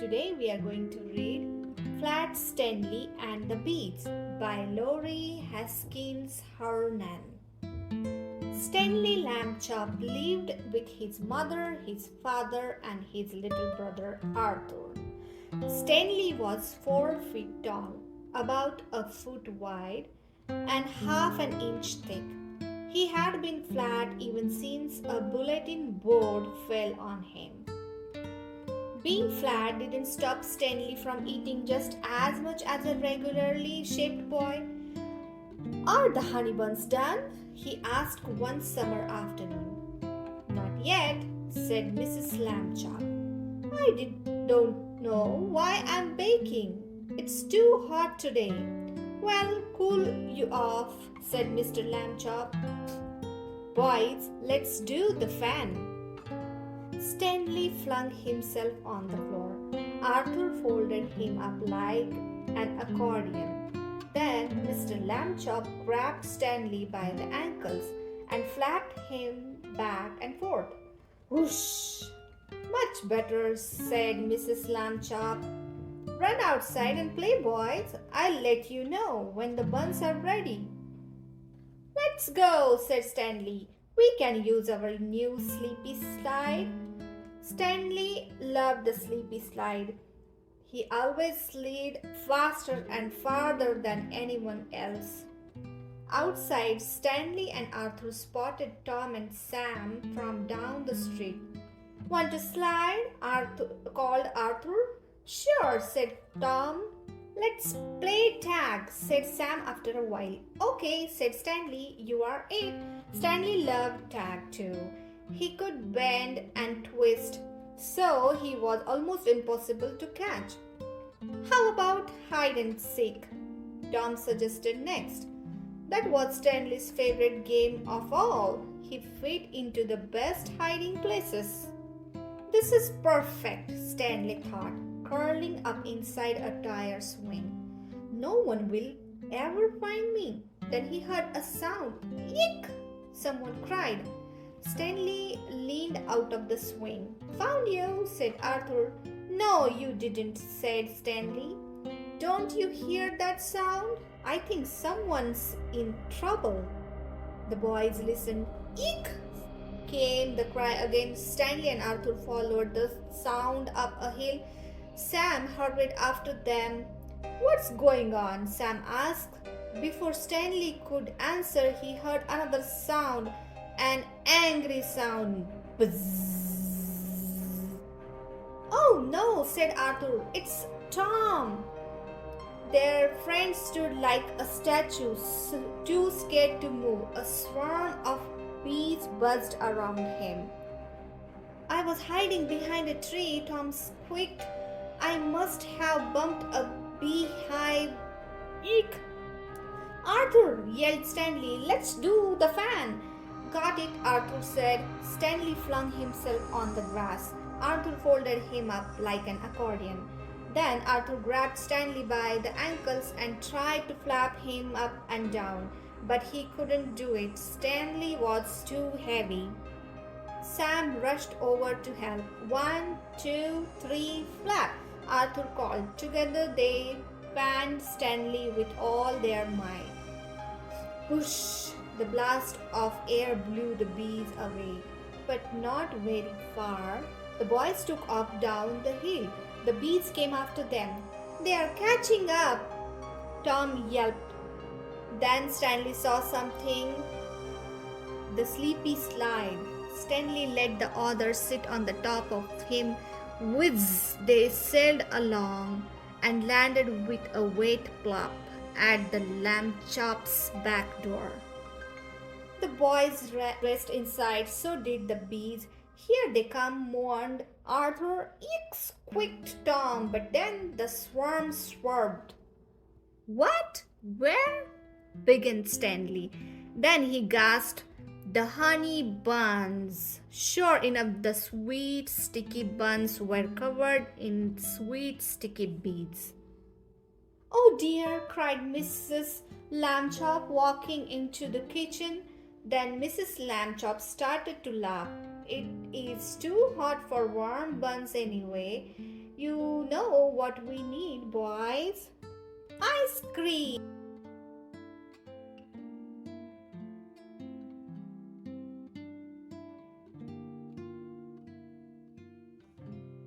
Today we are going to read Flat Stanley and the Beads by Laurie Haskins Hernan. Stanley Lambchop lived with his mother, his father, and his little brother Arthur. Stanley was 4 feet tall, about a foot wide, and half an inch thick. He had been flat even since a bulletin board fell on him. Being flat didn't stop Stanley from eating just as much as a regularly shaped boy. "Are the honey buns done?" he asked one summer afternoon. "Not yet," said Mrs. Lambchop. Don't know why I'm baking. It's too hot today." "Well, cool you off," said Mr. Lambchop. "Boys, let's do the fan." Stanley flung himself on the floor. Arthur folded him up like an accordion. Then Mr. Lambchop grabbed Stanley by the ankles and flapped him back and forth. "Whoosh! Much better," said Mrs. Lambchop. "Run outside and play, boys. I'll let you know when the buns are ready." "Let's go," said Stanley. "We can use our new sleepy slide." Stanley loved the sleepy slide. He always slid faster and farther than anyone else. Outside, Stanley and Arthur spotted Tom and Sam from down the street. "Want to slide?" called Arthur. "Sure," said Tom. "Let's play tag," said Sam after a while. "Okay," said Stanley. "You are it." Stanley loved tag too. He could bend and twist, so he was almost impossible to catch. "How about hide and seek?" Tom suggested next. That was Stanley's favorite game of all. He fit into the best hiding places. "This is perfect," Stanley thought, curling up inside a tire swing. "No one will ever find me." Then he heard a sound. "Eek!" someone cried. Stanley leaned out of the swing. "Found you," said Arthur. "No, you didn't," said Stanley. "Don't you hear that sound? I think someone's in trouble." The boys listened. "Eek!" came the cry again. Stanley and Arthur followed the sound up a hill. Sam hurried after them. "What's going on?" Sam asked. Before Stanley could answer, he heard another sound, an angry sound. Buzz. "Oh no," said Arthur. "It's Tom." Their friend stood like a statue, too scared to move. A swarm of bees buzzed around him. "I was hiding behind a tree," Tom squeaked. "I must have bumped a beehive." "Eek!" "Arthur," yelled Stanley, "let's do the fan." "Got it," Arthur said. Stanley flung himself on the grass. Arthur folded him up like an accordion. Then Arthur grabbed Stanley by the ankles and tried to flap him up and down, but he couldn't do it. Stanley was too heavy. Sam rushed over to help. "1, 2, 3, flap," Arthur called. Together they fanned Stanley with all their might. Whoosh! The blast of air blew the bees away, but not very far. The boys took off down the hill. The bees came after them. "They are catching up," Tom yelped. Then Stanley saw something. The sleepy slide. Stanley let the others sit on the top of him. Whiz! They sailed along and landed with a wet plop at the Lambchop's back door. The boys raced inside, so did the bees. "Here they come," mourned Arthur. "Eek!" squeaked Tom, but then the swarm swerved. "What? Where?" began Stanley. Then he gasped, "The honey buns!" Sure enough, the sweet, sticky buns were covered in sweet, sticky beads. "Oh dear!" cried Mrs. Lambchop, walking into the kitchen. Then Mrs. Lambchop started to laugh. "It is too hot for warm buns anyway. You know what we need, boys? Ice cream!